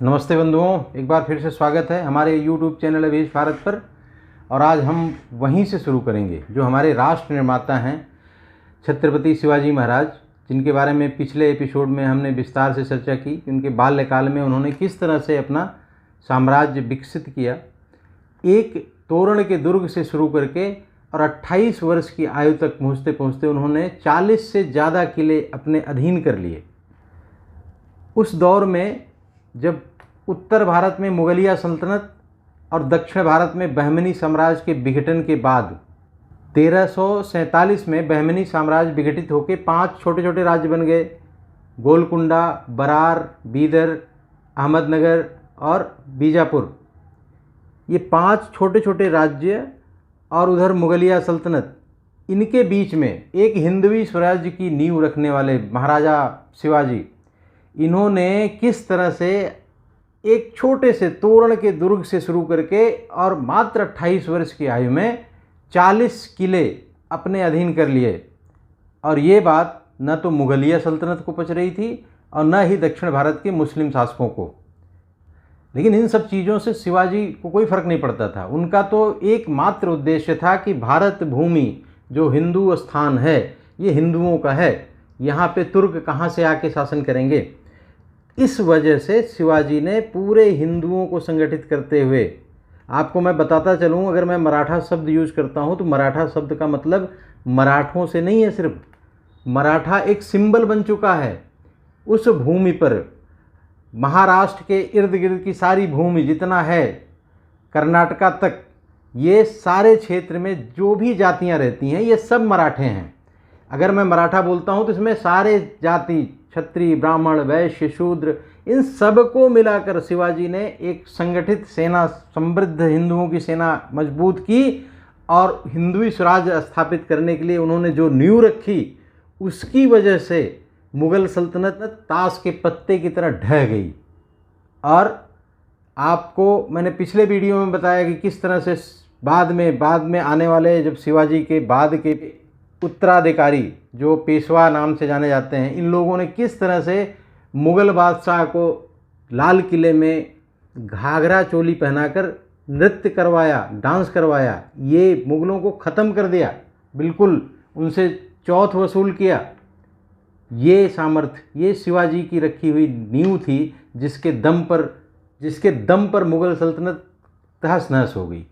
नमस्ते बंधुओं, एक बार फिर से स्वागत है हमारे YouTube चैनल अवेश भारत पर। और आज हम वहीं से शुरू करेंगे जो हमारे राष्ट्र निर्माता हैं छत्रपति शिवाजी महाराज, जिनके बारे में पिछले एपिसोड में हमने विस्तार से चर्चा की कि उनके बाल्यकाल में उन्होंने किस तरह से अपना साम्राज्य विकसित किया। एक तोरण के दुर्ग से शुरू करके और 28 वर्ष की आयु तक पहुँचते पहुँचते उन्होंने 40 से ज़्यादा किले अपने अधीन कर लिए। उस दौर में जब उत्तर भारत में मुगलिया सल्तनत और दक्षिण भारत में बहमनी साम्राज्य के विघटन के बाद 1347 में बहमनी साम्राज्य विघटित होकर 5 छोटे छोटे राज्य बन गए। गोलकुंडा, बरार, बीदर, अहमदनगर और बीजापुर, ये 5 छोटे छोटे राज्य और उधर मुगलिया सल्तनत, इनके बीच में एक हिंदवी स्वराज्य की नींव रखने वाले महाराजा शिवाजी, इन्होंने किस तरह से एक छोटे से तोरण के दुर्ग से शुरू करके और मात्र 28 वर्ष की आयु में 40 किले अपने अधीन कर लिए। और ये बात न तो मुगलिया सल्तनत को पच रही थी और न ही दक्षिण भारत के मुस्लिम शासकों को। लेकिन इन सब चीज़ों से शिवाजी को कोई फर्क नहीं पड़ता था। उनका तो एकमात्र उद्देश्य था कि भारत भूमि जो हिंदू स्थान है, ये हिंदुओं का है, यहाँ पे तुर्क कहाँ से आके शासन करेंगे। इस वजह से शिवाजी ने पूरे हिंदुओं को संगठित करते हुए, आपको मैं बताता चलूँ, अगर मैं मराठा शब्द यूज़ करता हूँ तो मराठा शब्द का मतलब मराठों से नहीं है सिर्फ। मराठा एक सिंबल बन चुका है उस भूमि पर। महाराष्ट्र के इर्द गिर्द की सारी भूमि जितना है, कर्नाटका तक, ये सारे क्षेत्र में जो भी जातियाँ रहती हैं ये सब मराठे हैं। अगर मैं मराठा बोलता हूँ तो इसमें सारे जाति, क्षत्रिय, ब्राह्मण, वैश्य, शूद्र, इन सब को मिलाकर शिवाजी ने एक संगठित सेना, समृद्ध हिंदुओं की सेना मजबूत की। और हिंदुई स्वराज्य स्थापित करने के लिए उन्होंने जो नींव रखी, उसकी वजह से मुग़ल सल्तनत ताश के पत्ते की तरह ढह गई। और आपको मैंने पिछले वीडियो में बताया कि किस तरह से बाद में आने वाले, जब शिवाजी के बाद के उत्तराधिकारी जो पेशवा नाम से जाने जाते हैं, इन लोगों ने किस तरह से मुग़ल बादशाह को लाल किले में घाघरा चोली पहनाकर नृत्य करवाया, डांस करवाया, ये मुग़लों को ख़त्म कर दिया, बिल्कुल उनसे चौथ वसूल किया। ये सामर्थ्य, ये शिवाजी की रखी हुई नींव थी, जिसके दम पर मुग़ल सल्तनत तहस नहस हो गई।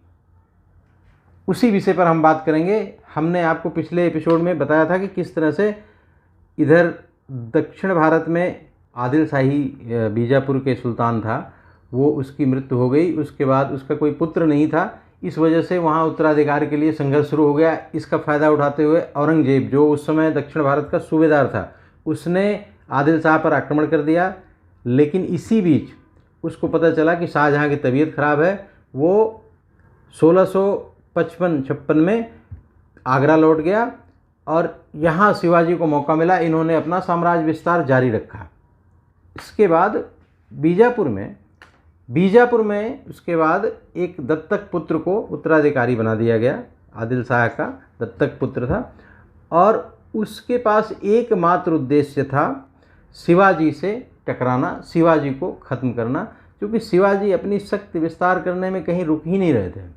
उसी विषय पर हम बात करेंगे। हमने आपको पिछले एपिसोड में बताया था कि किस तरह से इधर दक्षिण भारत में आदिल शाही बीजापुर के सुल्तान था, वो उसकी मृत्यु हो गई। उसके बाद उसका कोई पुत्र नहीं था, इस वजह से वहाँ उत्तराधिकार के लिए संघर्ष शुरू हो गया। इसका फ़ायदा उठाते हुए औरंगजेब, जो उस समय दक्षिण भारत का सूबेदार था, उसने आदिल शाह पर आक्रमण कर दिया। लेकिन इसी बीच उसको पता चला कि शाहजहाँ की तबीयत खराब है। वो 1655-56 में आगरा लौट गया और यहाँ शिवाजी को मौका मिला। इन्होंने अपना साम्राज्य विस्तार जारी रखा। इसके बाद बीजापुर में उसके बाद एक दत्तक पुत्र को उत्तराधिकारी बना दिया गया। आदिल शाह का दत्तक पुत्र था और उसके पास एकमात्र उद्देश्य था शिवाजी से टकराना, शिवाजी को ख़त्म करना, क्योंकि शिवाजी अपनी शक्ति विस्तार करने में कहीं रुक ही नहीं रहे थे।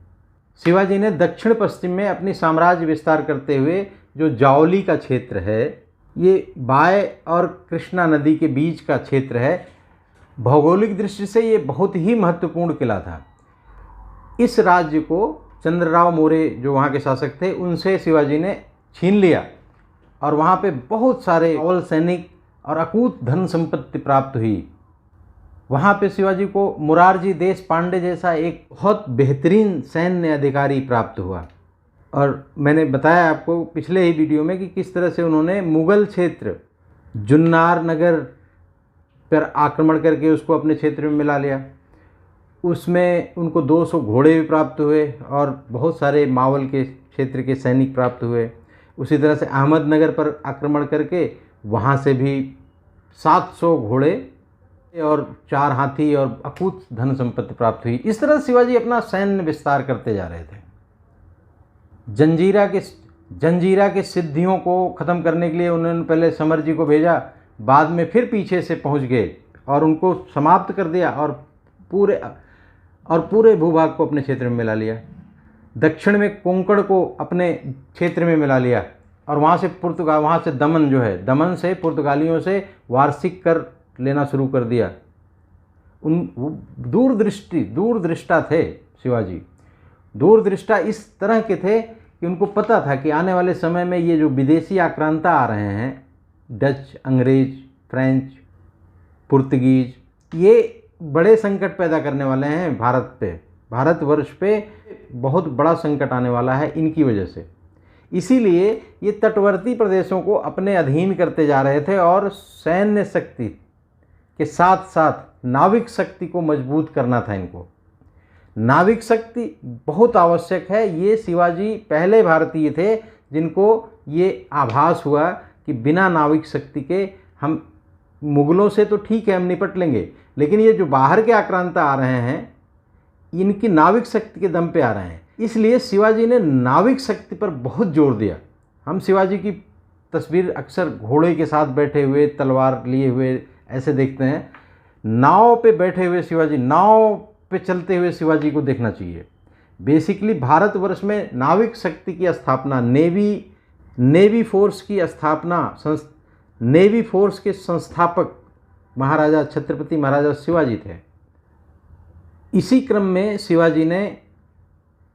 शिवाजी ने दक्षिण पश्चिम में अपनी साम्राज्य विस्तार करते हुए जो जावली का क्षेत्र है, ये बाय और कृष्णा नदी के बीच का क्षेत्र है, भौगोलिक दृष्टि से ये बहुत ही महत्वपूर्ण किला था। इस राज्य को चंद्रराव मौर्य जो वहाँ के शासक थे, उनसे शिवाजी ने छीन लिया और वहाँ पे बहुत सारे अव्वल सैनिक और अकूत धन संपत्ति प्राप्त हुई। वहाँ पे शिवाजी को मुरारजी देश पांडे जैसा एक बहुत बेहतरीन सैन्य अधिकारी प्राप्त हुआ। और मैंने बताया आपको पिछले ही वीडियो में कि किस तरह से उन्होंने मुग़ल क्षेत्र जुन्नार नगर पर आक्रमण करके उसको अपने क्षेत्र में मिला लिया। उसमें उनको 200 घोड़े भी प्राप्त हुए और बहुत सारे मावल के क्षेत्र के सैनिक प्राप्त हुए। उसी तरह से अहमदनगर पर आक्रमण करके वहाँ से भी 700 घोड़े और 4 हाथी और अकूत धन संपत्ति प्राप्त हुई। इस तरह शिवाजी अपना सैन्य विस्तार करते जा रहे थे। जंजीरा के सिद्धियों को ख़त्म करने के लिए उन्होंने पहले समर जी को भेजा, बाद में फिर पीछे से पहुंच गए और उनको समाप्त कर दिया और पूरे भूभाग को अपने क्षेत्र में मिला लिया। दक्षिण में कोंकण को अपने क्षेत्र में मिला लिया और वहाँ से दमन जो है, दमन से पुर्तगालियों से वार्षिक कर लेना शुरू कर दिया। वो दूरदृष्टा थे शिवाजी। दूरदृष्टा इस तरह के थे कि उनको पता था कि आने वाले समय में ये जो विदेशी आक्रांता आ रहे हैं, डच, अंग्रेज, फ्रेंच, पुर्तगीज, ये बड़े संकट पैदा करने वाले हैं भारतवर्ष पे बहुत बड़ा संकट आने वाला है इनकी वजह से। इसीलिए ये तटवर्ती प्रदेशों को अपने अधीन करते जा रहे थे और सैन्य शक्ति के साथ साथ नाविक शक्ति को मजबूत करना था इनको। नाविक शक्ति बहुत आवश्यक है। ये शिवाजी पहले भारतीय थे जिनको ये आभास हुआ कि बिना नाविक शक्ति के हम मुगलों से तो ठीक है हम निपट लेंगे, लेकिन ये जो बाहर के आक्रांता आ रहे हैं इनकी नाविक शक्ति के दम पे आ रहे हैं। इसलिए शिवाजी ने नाविक शक्ति पर बहुत जोर दिया। हम शिवाजी की तस्वीर अक्सर घोड़े के साथ बैठे हुए, तलवार लिए हुए ऐसे देखते हैं। नाव पे बैठे हुए शिवाजी, नाव पे चलते हुए शिवाजी को देखना चाहिए। बेसिकली भारतवर्ष में नाविक शक्ति की स्थापना, नेवी फोर्स की स्थापना, नेवी फोर्स के संस्थापक महाराजा छत्रपति महाराजा शिवाजी थे। इसी क्रम में शिवाजी ने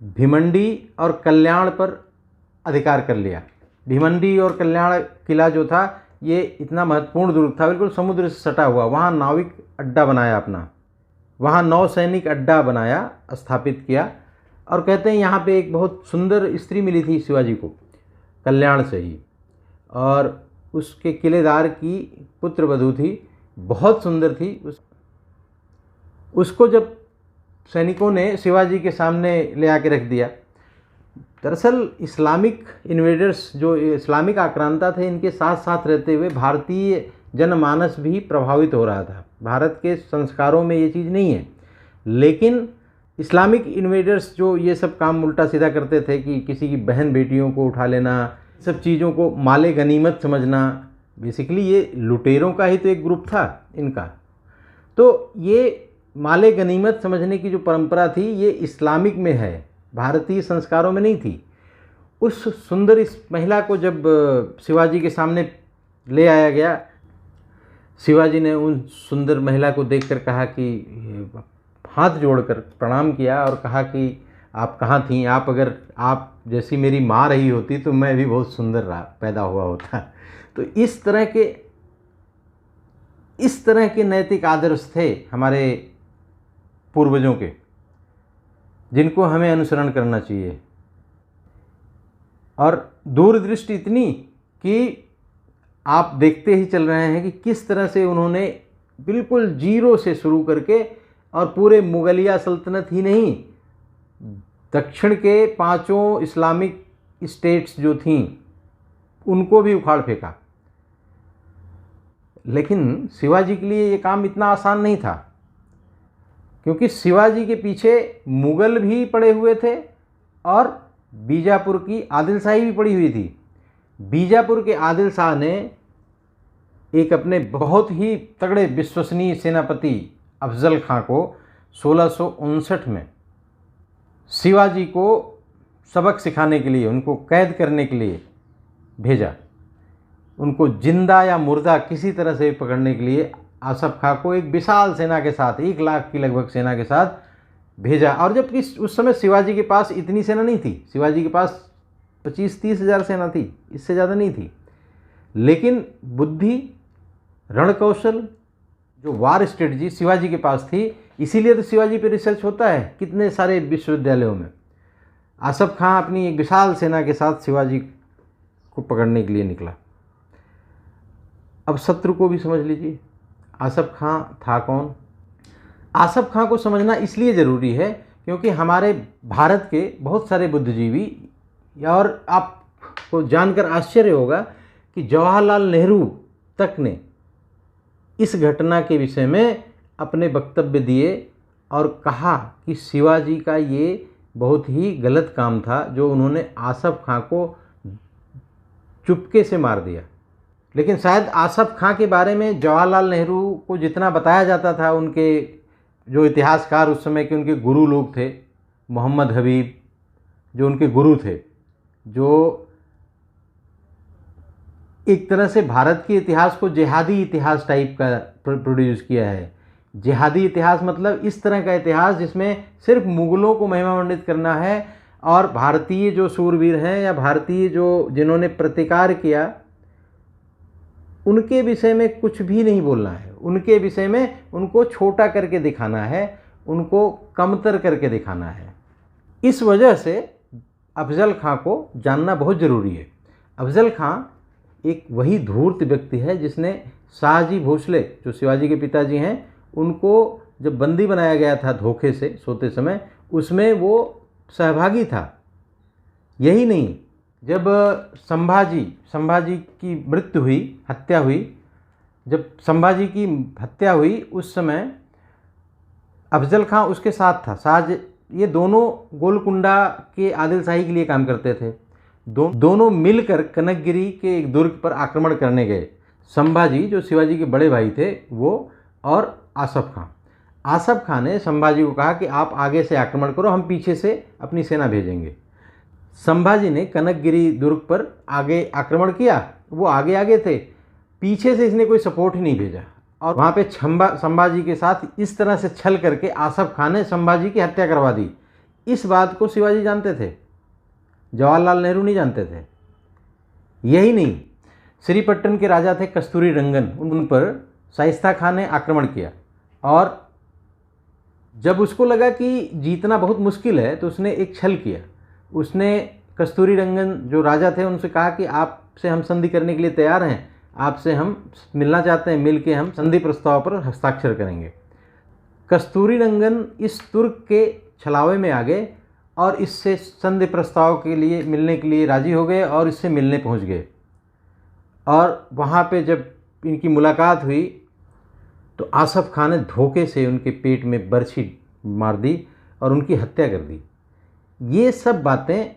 भिमंडी और कल्याण पर अधिकार कर लिया। भिमंडी और कल्याण किला जो था ये इतना महत्वपूर्ण दुर्ग था, बिल्कुल समुद्र से सटा हुआ। वहाँ नाविक अड्डा बनाया अपना, वहाँ नौसैनिक अड्डा बनाया, स्थापित किया। और कहते हैं यहाँ पे एक बहुत सुंदर स्त्री मिली थी शिवाजी को कल्याण से ही, और उसके किलेदार की पुत्रवधू थी, बहुत सुंदर थी। उसको जब सैनिकों ने शिवाजी के सामने ले आके रख दिया। दरअसल इस्लामिक इन्वेडर्स, जो इस्लामिक आक्रांता थे, इनके साथ साथ रहते हुए भारतीय जनमानस भी प्रभावित हो रहा था। भारत के संस्कारों में ये चीज़ नहीं है, लेकिन इस्लामिक इन्वेडर्स जो ये सब काम उल्टा सीधा करते थे कि किसी की बहन बेटियों को उठा लेना, सब चीज़ों को माले गनीमत समझना, बेसिकली ये लुटेरों का ही तो एक ग्रुप था इनका। तो ये माले गनीमत समझने की जो परंपरा थी ये इस्लामिक में है, भारतीय संस्कारों में नहीं थी। उस सुंदर इस महिला को जब शिवाजी के सामने ले आया गया, शिवाजी ने उन सुंदर महिला को देखकर कहा कि हाथ जोड़कर प्रणाम किया और कहा कि आप कहाँ थीं, अगर आप जैसी मेरी माँ रही होती तो मैं भी बहुत सुंदर पैदा हुआ होता। तो इस तरह के नैतिक आदर्श थे हमारे पूर्वजों के, जिनको हमें अनुसरण करना चाहिए। और दूरदृष्टि इतनी कि आप देखते ही चल रहे हैं कि किस तरह से उन्होंने बिल्कुल जीरो से शुरू करके, और पूरे मुगलिया सल्तनत ही नहीं, दक्षिण के 5 इस्लामिक स्टेट्स जो थीं उनको भी उखाड़ फेंका। लेकिन शिवाजी के लिए ये काम इतना आसान नहीं था, क्योंकि शिवाजी के पीछे मुगल भी पड़े हुए थे और बीजापुर की आदिल शाही भी पड़ी हुई थी। बीजापुर के आदिल शाह ने एक अपने बहुत ही तगड़े विश्वसनीय सेनापति अफजल खां को 1659 में शिवाजी को सबक सिखाने के लिए, उनको कैद करने के लिए भेजा। उनको जिंदा या मुर्दा किसी तरह से पकड़ने के लिए आसफ खां को एक विशाल सेना के साथ, 1 लाख की लगभग सेना के साथ भेजा। और जबकि उस समय शिवाजी के पास इतनी सेना नहीं थी, शिवाजी के पास 25-30 हज़ार सेना थी, इससे ज़्यादा नहीं थी। लेकिन बुद्धि, रणकौशल, जो वार स्ट्रेटजी शिवाजी के पास थी, इसीलिए तो शिवाजी पे रिसर्च होता है कितने सारे विश्वविद्यालयों में। आसफ खां अपनी एक विशाल सेना के साथ शिवाजी को पकड़ने के लिए निकला। अब शत्रु को भी समझ लीजिए, आसफ खां था कौन। आसफ खां को समझना इसलिए ज़रूरी है क्योंकि हमारे भारत के बहुत सारे बुद्धिजीवी, और आपको जानकर आश्चर्य होगा कि जवाहरलाल नेहरू तक ने इस घटना के विषय में अपने वक्तव्य दिए और कहा कि शिवाजी का ये बहुत ही गलत काम था जो उन्होंने आसफ खां को चुपके से मार दिया। लेकिन शायद आसफ़ खां के बारे में जवाहरलाल नेहरू को जितना बताया जाता था, उनके जो इतिहासकार उस समय के उनके गुरु लोग थे, मोहम्मद हबीब जो उनके गुरु थे, जो एक तरह से भारत के इतिहास को जिहादी इतिहास टाइप का प्रोड्यूस किया है। जिहादी इतिहास मतलब इस तरह का इतिहास जिसमें सिर्फ मुग़लों को महिमामंडित करना है और भारतीय जो शूरवीर हैं या भारतीय जो जिन्होंने प्रतिकार किया उनके विषय में कुछ भी नहीं बोलना है, उनके विषय में उनको छोटा करके दिखाना है, उनको कमतर करके दिखाना है। इस वजह से अफजल खां को जानना बहुत ज़रूरी है। अफजल खां एक वही धूर्त व्यक्ति है जिसने शाहजी भोसले जो शिवाजी के पिताजी हैं उनको जब बंदी बनाया गया था धोखे से सोते समय, उसमें वो सहभागी था। यही नहीं, जब संभाजी की मृत्यु हुई, हत्या हुई, जब संभाजी की हत्या हुई उस समय अफजल खां उसके साथ था। ये दोनों गोलकुंडा के आदिल शाही के लिए काम करते थे। दोनों मिलकर कनकगिरी के एक दुर्ग पर आक्रमण करने गए। संभाजी जो शिवाजी के बड़े भाई थे वो, और आसफ़ खां ने संभाजी को कहा कि आप आगे से आक्रमण करो, हम पीछे से अपनी सेना भेजेंगे। संभाजी ने कनकगिरी दुर्ग पर आगे आक्रमण किया, वो आगे थे, पीछे से इसने कोई सपोर्ट ही नहीं भेजा और वहाँ पे संभाजी के साथ इस तरह से छल करके आसफ़ खां ने संभाजी की हत्या करवा दी। इस बात को शिवाजी जानते थे, जवाहरलाल नेहरू नहीं जानते थे। यही नहीं, श्रीपट्टन के राजा थे कस्तूरी रंगन, उन पर शाइस्ता खां ने आक्रमण किया और जब उसको लगा कि जीतना बहुत मुश्किल है तो उसने एक छल किया। उसने कस्तूरी रंगन जो राजा थे उनसे कहा कि आपसे हम संधि करने के लिए तैयार हैं, आपसे हम मिलना चाहते हैं, मिल के हम संधि प्रस्ताव पर हस्ताक्षर करेंगे। कस्तूरी रंगन इस तुर्क के छलावे में आ गए और इससे संधि प्रस्ताव के लिए मिलने के लिए राज़ी हो गए और इससे मिलने पहुंच गए। और वहाँ पे जब इनकी मुलाकात हुई तो आसफ़ खां ने धोखे से उनके पेट में बर्छी मार दी और उनकी हत्या कर दी। ये सब बातें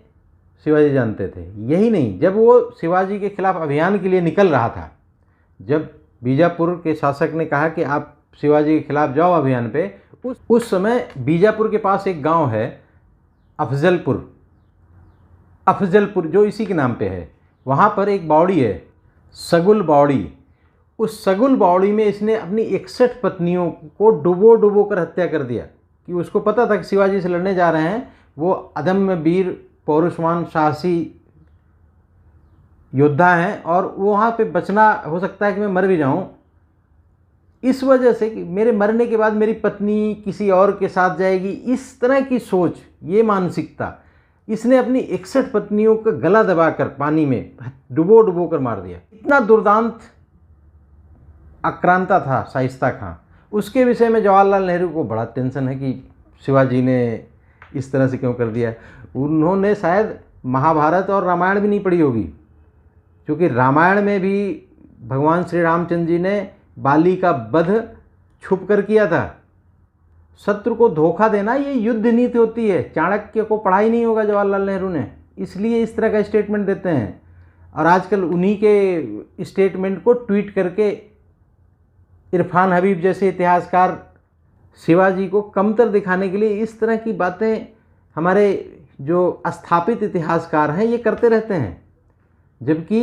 शिवाजी जानते थे। यही नहीं, जब वो शिवाजी के खिलाफ अभियान के लिए निकल रहा था, जब बीजापुर के शासक ने कहा कि आप शिवाजी के खिलाफ जाओ अभियान पे, उस समय बीजापुर के पास एक गांव है अफजलपुर जो इसी के नाम पे है। वहाँ पर एक बावड़ी है सगुल बावड़ी। उस सगुल बावड़ी में इसने अपनी 61 पत्नियों को डुबो कर हत्या कर दिया कि उसको पता था कि शिवाजी से लड़ने जा रहे हैं, वो अदम्य वीर पौरुषवान साहसी योद्धा हैं और वहाँ पे बचना हो सकता है कि मैं मर भी जाऊँ, इस वजह से कि मेरे मरने के बाद मेरी पत्नी किसी और के साथ जाएगी, इस तरह की सोच, ये मानसिकता, इसने अपनी 61 पत्नियों का गला दबाकर पानी में डुबो कर मार दिया। इतना दुर्दांत आक्रांता था शाइस्ता खां। उसके विषय में जवाहरलाल नेहरू को बड़ा टेंशन है कि शिवाजी ने इस तरह से क्यों कर दिया। उन्होंने शायद महाभारत और रामायण भी नहीं पढ़ी होगी, क्योंकि रामायण में भी भगवान श्री रामचंद्र जी ने बाली का वध छुप कर किया था। शत्रु को धोखा देना ये युद्ध नीति होती है। चाणक्य को पढ़ा ही नहीं होगा जवाहरलाल नेहरू ने, इसलिए इस तरह का स्टेटमेंट देते हैं। और आजकल उन्हीं के स्टेटमेंट को ट्वीट करके इरफान हबीब जैसे इतिहासकार शिवाजी को कमतर दिखाने के लिए इस तरह की बातें हमारे जो स्थापित इतिहासकार हैं ये करते रहते हैं, जबकि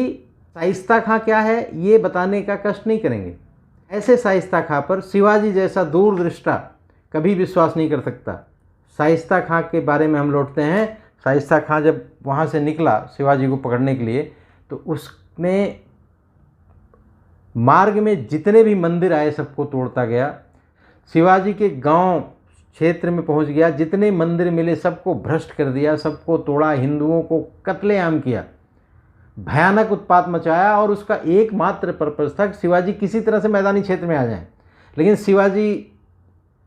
शाइस्ता खां क्या है ये बताने का कष्ट नहीं करेंगे। ऐसे शाइस्ता खां पर शिवाजी जैसा दूरदृष्टा कभी विश्वास नहीं कर सकता। शाइस्ता खां के बारे में हम लौटते हैं। शाइस्ता खां जब वहाँ से निकला शिवाजी को पकड़ने के लिए, तो उसने मार्ग में जितने भी मंदिर आए सबको तोड़ता गया। शिवाजी के गांव क्षेत्र में पहुंच गया, जितने मंदिर मिले सबको भ्रष्ट कर दिया, सबको तोड़ा, हिंदुओं को कत्लेआम किया, भयानक उत्पात मचाया। और उसका एकमात्र पर्पस था कि शिवाजी किसी तरह से मैदानी क्षेत्र में आ जाएं। लेकिन शिवाजी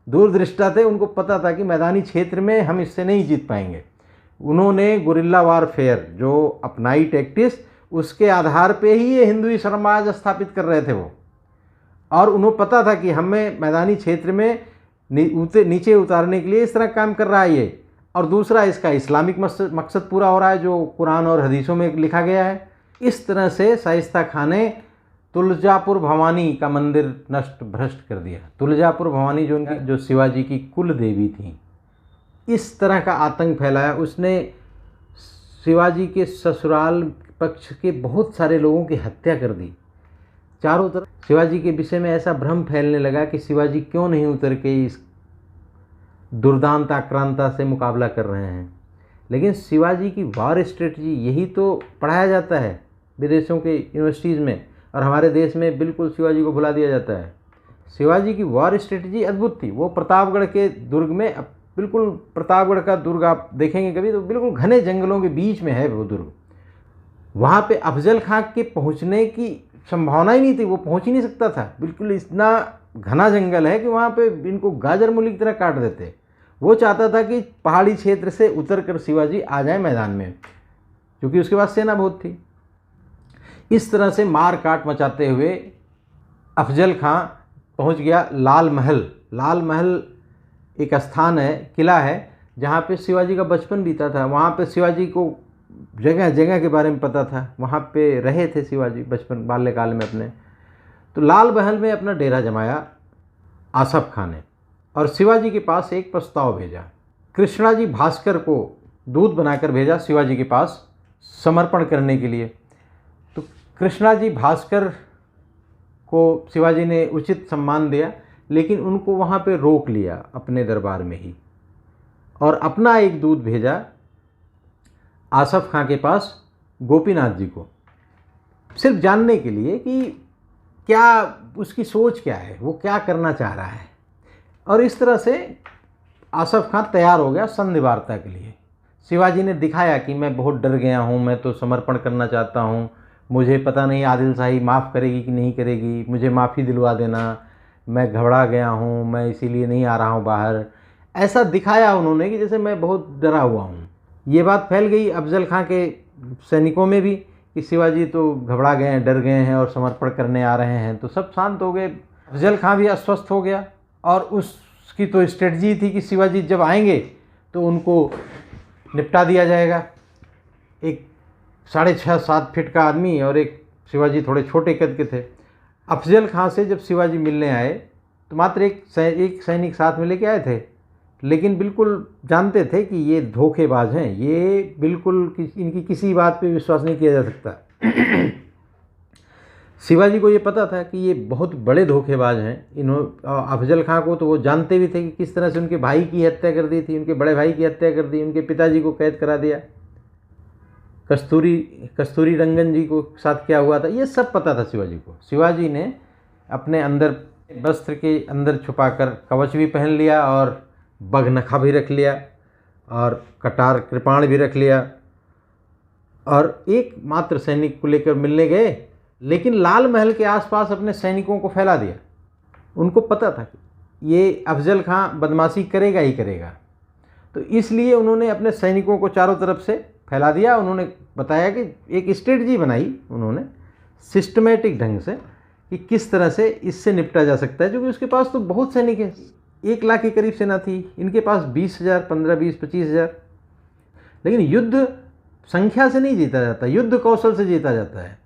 दूरदृष्टा थे, उनको पता था कि मैदानी क्षेत्र में हम इससे नहीं जीत पाएंगे। उन्होंने गुरिल्ला वारफेयर जो अपनाई टैक्टिस, उसके आधार पे ही ये हिंदुई समाज स्थापित कर रहे थे वो। और उन्हें पता था कि हमें मैदानी क्षेत्र में नीचे उतारने के लिए इस तरह काम कर रहा है ये। और दूसरा, इसका इस्लामिक मकसद पूरा हो रहा है जो कुरान और हदीसों में लिखा गया है। इस तरह से शाइस्ता खां ने तुलजापुर भवानी का मंदिर नष्ट भ्रष्ट कर दिया। तुलजापुर भवानी जो शिवाजी की कुल देवी थी, इस तरह का आतंक फैलाया उसने। शिवाजी के ससुराल पक्ष के बहुत सारे लोगों की हत्या कर दी। चारों तरफ शिवाजी के विषय में ऐसा भ्रम फैलने लगा कि शिवाजी क्यों नहीं उतर के इस दुर्दांत आक्रांता से मुकाबला कर रहे हैं। लेकिन शिवाजी की वॉर स्ट्रेटजी, यही तो पढ़ाया जाता है विदेशों के यूनिवर्सिटीज़ में, और हमारे देश में बिल्कुल शिवाजी को भुला दिया जाता है। शिवाजी की वॉर स्ट्रेटजी अद्भुत थी। वो प्रतापगढ़ के दुर्ग में, बिल्कुल प्रतापगढ़ का दुर्ग आप देखेंगे कभी तो बिल्कुल घने जंगलों के बीच में है वो दुर्ग। वहाँ पे अफजल खां के पहुँचने की संभावना ही नहीं थी, वो पहुँच ही नहीं सकता था। बिल्कुल इतना घना जंगल है कि वहाँ पे इनको गाजर मूली की तरह काट देते। वो चाहता था कि पहाड़ी क्षेत्र से उतर कर शिवाजी आ जाए मैदान में, क्योंकि उसके पास सेना बहुत थी। इस तरह से मार काट मचाते हुए अफजल खां पहुंच गया लाल महल। लाल महल एक स्थान है, किला है, जहाँ पे शिवाजी का बचपन बीता था। वहाँ पे शिवाजी को जगह जगह के बारे में पता था, वहाँ पे रहे थे शिवाजी बचपन बाल्यकाल में अपने। तो लाल महल में अपना डेरा जमाया आसफ खां ने, और शिवाजी के पास एक प्रस्ताव भेजा। कृष्णाजी भास्कर को दूत बनाकर भेजा शिवाजी के पास समर्पण करने के लिए। तो कृष्णाजी भास्कर को शिवाजी ने उचित सम्मान दिया, लेकिन उनको वहाँ पे रोक लिया अपने दरबार में ही, और अपना एक दूत भेजा आसफ खां के पास गोपीनाथ जी को, सिर्फ जानने के लिए कि क्या उसकी सोच क्या है, वो क्या करना चाह रहा है। और इस तरह से आसफ खां तैयार हो गया संधि वार्ता के लिए। शिवाजी ने दिखाया कि मैं बहुत डर गया हूँ, मैं तो समर्पण करना चाहता हूँ, मुझे पता नहीं आदिल शाही माफ़ करेगी कि नहीं करेगी, मुझे माफ़ी दिलवा देना, मैं घबरा गया हूँ, मैं इसीलिए नहीं आ रहा हूँ बाहर। ऐसा दिखाया उन्होंने कि जैसे मैं बहुत डरा हुआ हूँ। ये बात फैल गई अफजल खां के सैनिकों में भी कि शिवाजी तो घबरा गए हैं, डर गए हैं और समर्पण करने आ रहे हैं। तो सब शांत हो गए। अफजल खां भी अस्वस्थ हो गया, और उसकी तो स्ट्रेटजी थी कि शिवाजी जब आएंगे तो उनको निपटा दिया जाएगा। एक 6.5-7 फीट का आदमी, और एक शिवाजी थोड़े छोटे कद के थे। अफजल खां से जब शिवाजी मिलने आए तो मात्र एक सैनिक साथ में लेके आए थे, लेकिन बिल्कुल जानते थे कि ये धोखेबाज हैं, ये बिल्कुल इनकी किसी बात पे विश्वास नहीं किया जा सकता। शिवाजी को ये पता था कि ये बहुत बड़े धोखेबाज हैं। अफजल खां को तो वो जानते भी थे कि किस तरह से उनके भाई की हत्या कर दी थी, उनके बड़े भाई की हत्या कर दी, उनके पिताजी को कैद करा दिया, कस्तूरी रंगन जी को साथ क्या हुआ था, ये सब पता था शिवाजी को। शिवाजी ने अपने अंदर वस्त्र के अंदर छुपाकर कवच भी पहन लिया, और बगनखा भी रख लिया, और कटार कृपाण भी रख लिया, और एक मात्र सैनिक को लेकर मिलने गए। लेकिन लाल महल के आसपास अपने सैनिकों को फैला दिया। उनको पता था कि ये अफजल खां बदमाशी करेगा ही करेगा, तो इसलिए उन्होंने अपने सैनिकों को चारों तरफ से फैला दिया। उन्होंने बताया कि एक स्ट्रेटजी बनाई उन्होंने सिस्टमेटिक ढंग से कि किस तरह से इससे निपटा जा सकता है, क्योंकि उसके पास तो बहुत सैनिक है, 1 लाख के करीब सेना थी, इनके पास 20,000, 15, 20, 25,000। लेकिन युद्ध संख्या से नहीं जीता जाता, युद्ध कौशल से जीता जाता है।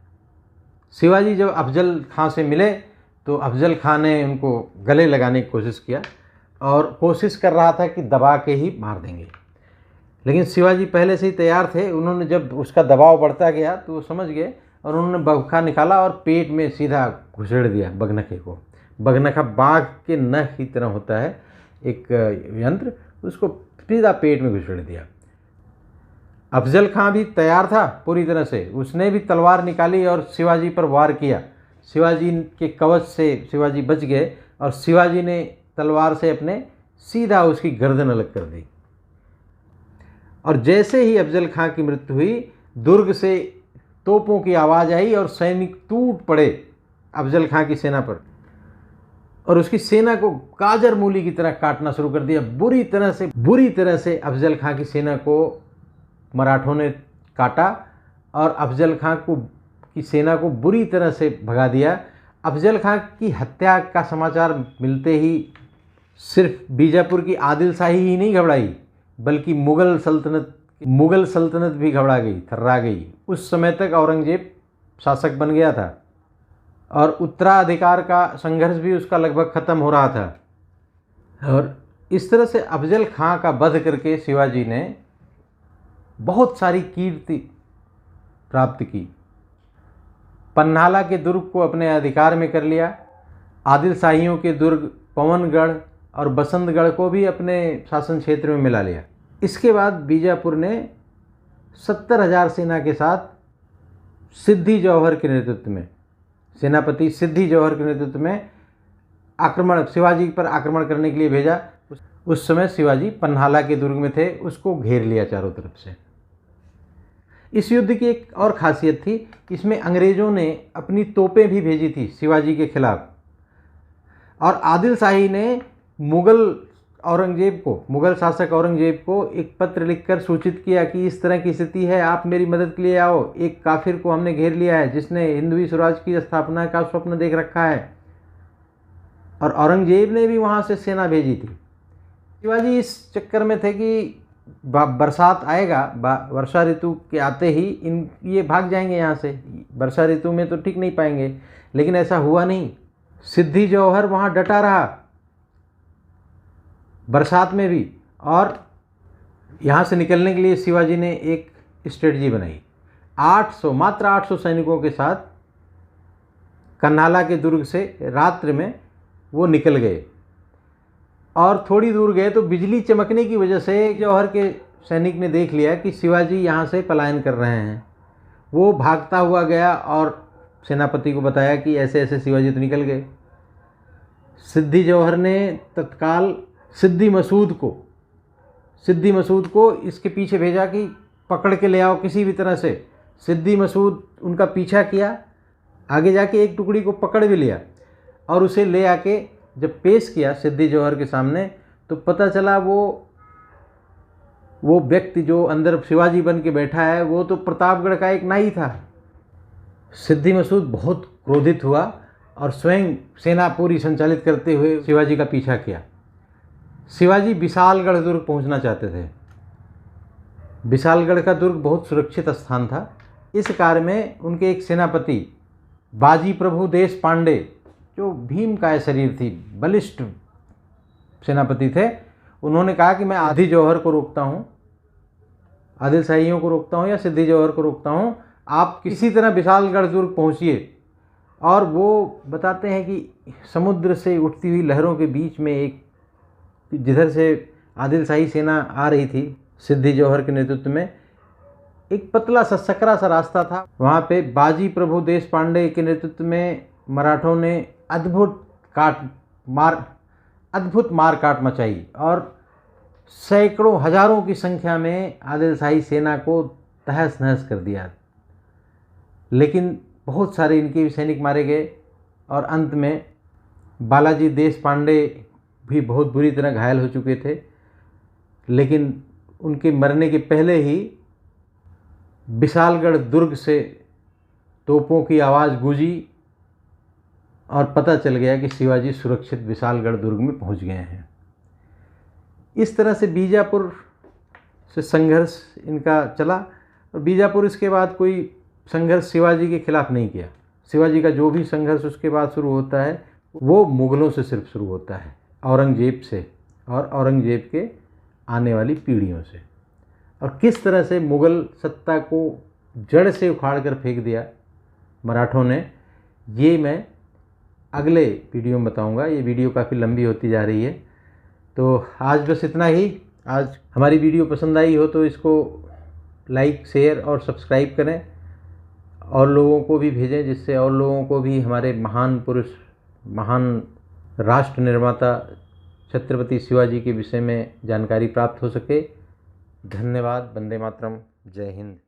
शिवाजी जब अफजल खां से मिले तो अफजल खां ने उनको गले लगाने की कोशिश किया, और कोशिश कर रहा था कि दबा के ही मार देंगे। लेकिन शिवाजी पहले से ही तैयार थे। उन्होंने जब उसका दबाव बढ़ता गया तो वो समझ गए, और उन्होंने बगखा निकाला और पेट में सीधा घुसेड़ दिया बगनखे को। बगनखा बाघ के नख की तरह होता है एक यंत्र, उसको सीधा पेट में घुसेड़ दिया। अफजल खां भी तैयार था पूरी तरह से, उसने भी तलवार निकाली और शिवाजी पर वार किया। शिवाजी के कवच से शिवाजी बच गए, और शिवाजी ने तलवार से अपने सीधा उसकी गर्दन अलग कर दी। और जैसे ही अफजल खां की मृत्यु हुई, दुर्ग से तोपों की आवाज़ आई और सैनिक टूट पड़े अफजल खां की सेना पर, और उसकी सेना को गाजर मूली की तरह काटना शुरू कर दिया। बुरी तरह से अफजल खां की सेना को मराठों ने काटा, और अफजल खां की सेना को बुरी तरह से भगा दिया। अफजल खां की हत्या का समाचार मिलते ही सिर्फ बीजापुर की आदिल शाही ही नहीं घबराई, बल्कि मुग़ल सल्तनत भी घबरा गई, थर्रा गई। उस समय तक औरंगजेब शासक बन गया था। और उत्तराधिकार का संघर्ष भी उसका लगभग ख़त्म हो रहा था। और इस तरह से अफजल खां का वध करके शिवाजी ने बहुत सारी कीर्ति प्राप्त की। पन्हाला के दुर्ग को अपने अधिकार में कर लिया। आदिल शाहियों के दुर्ग पवनगढ़ और बसंतगढ़ को भी अपने शासन क्षेत्र में मिला लिया। इसके बाद बीजापुर ने 70,000 सेना के साथ सिद्दी जौहर के नेतृत्व में, सेनापति सिद्दी जौहर के नेतृत्व में शिवाजी पर आक्रमण करने के लिए भेजा। उस समय शिवाजी पन्हाला के दुर्ग में थे, उसको घेर लिया चारों तरफ से। इस युद्ध की एक और खासियत थी, इसमें अंग्रेज़ों ने अपनी तोपें भी भेजी थी शिवाजी के खिलाफ। और आदिल शाही ने मुग़ल शासक औरंगजेब को एक पत्र लिखकर सूचित किया कि इस तरह की स्थिति है, आप मेरी मदद के लिए आओ। एक काफिर को हमने घेर लिया है जिसने हिंदवी स्वराज की स्थापना का स्वप्न देख रखा है। और औरंगजेब ने भी वहाँ से सेना भेजी थी। शिवाजी इस चक्कर में थे कि बरसात आएगा, वर्षा ऋतु के आते ही ये भाग जाएंगे यहाँ से, वर्षा ऋतु में तो टिक नहीं पाएंगे। लेकिन ऐसा हुआ नहीं। सिद्दी जौहर वहाँ डटा रहा बरसात में भी। और यहाँ से निकलने के लिए शिवाजी ने एक स्ट्रेटजी बनाई। मात्र 800 सैनिकों के साथ कन्हाला के दुर्ग से रात्रि में वो निकल गए। और थोड़ी दूर गए तो बिजली चमकने की वजह से जौहर के सैनिक ने देख लिया कि शिवाजी यहाँ से पलायन कर रहे हैं। वो भागता हुआ गया और सेनापति को बताया कि ऐसे ऐसे शिवाजी तो निकल गए। सिद्दी जौहर ने तत्काल सिद्दी मसूद को इसके पीछे भेजा कि पकड़ के ले आओ किसी भी तरह से। सिद्दी मसूद उनका पीछा किया, आगे जाके एक टुकड़ी को पकड़ भी लिया और उसे ले आके जब पेश किया सिद्दी जौहर के सामने तो पता चला वो व्यक्ति जो अंदर शिवाजी बन के बैठा है वो तो प्रतापगढ़ का एक नाई था। सिद्दी मसूद बहुत क्रोधित हुआ और स्वयं सेना पूरी संचालित करते हुए शिवाजी का पीछा किया। शिवाजी विशालगढ़ दुर्ग पहुंचना चाहते थे। विशालगढ़ का दुर्ग बहुत सुरक्षित स्थान था। इस कार्य में उनके एक सेनापति बाजी प्रभु देश पांडे, जो भीम काय शरीर थी, बलिष्ठ सेनापति थे, उन्होंने कहा कि मैं आदिल जौहर को रोकता हूँ, आदिल शाहियों को रोकता हूँ या सिद्दी जौहर को रोकता हूँ, आप किसी तरह विशालगढ़ दुर्ग पहुँचिए। और वो बताते हैं कि समुद्र से उठती हुई लहरों के बीच में एक, जिधर से आदिल शाही सेना आ रही थी सिद्दी जौहर के नेतृत्व में, एक पतला सा सकरा सा रास्ता था। वहाँ पे बाजी प्रभु देश पांडे के नेतृत्व में मराठों ने अद्भुत मार काट मचाई और सैकड़ों हजारों की संख्या में आदिल शाही सेना को तहस नहस कर दिया। लेकिन बहुत सारे इनके भी सैनिक मारे गए और अंत में बालाजी देश पांडे भी बहुत बुरी तरह घायल हो चुके थे। लेकिन उनके मरने के पहले ही विशालगढ़ दुर्ग से तोपों की आवाज़ गूंजी और पता चल गया कि शिवाजी सुरक्षित विशालगढ़ दुर्ग में पहुंच गए हैं। इस तरह से बीजापुर से संघर्ष इनका चला। और बीजापुर इसके बाद कोई संघर्ष शिवाजी के खिलाफ नहीं किया। शिवाजी का जो भी संघर्ष उसके बाद शुरू होता है वो मुग़लों से सिर्फ शुरू होता है, औरंगजेब से और औरंगजेब के आने वाली पीढ़ियों से। और किस तरह से मुग़ल सत्ता को जड़ से उखाड़ कर फेंक दिया मराठों ने, ये मैं अगले वीडियो में बताऊंगा। ये वीडियो काफ़ी लंबी होती जा रही है, तो आज बस इतना ही। आज हमारी वीडियो पसंद आई हो तो इसको लाइक, शेयर और सब्सक्राइब करें और लोगों को भी भेजें, जिससे और लोगों को भी हमारे महान पुरुष, महान राष्ट्र निर्माता छत्रपति शिवाजी के विषय में जानकारी प्राप्त हो सके। धन्यवाद। वंदे मातरम। जय हिंद।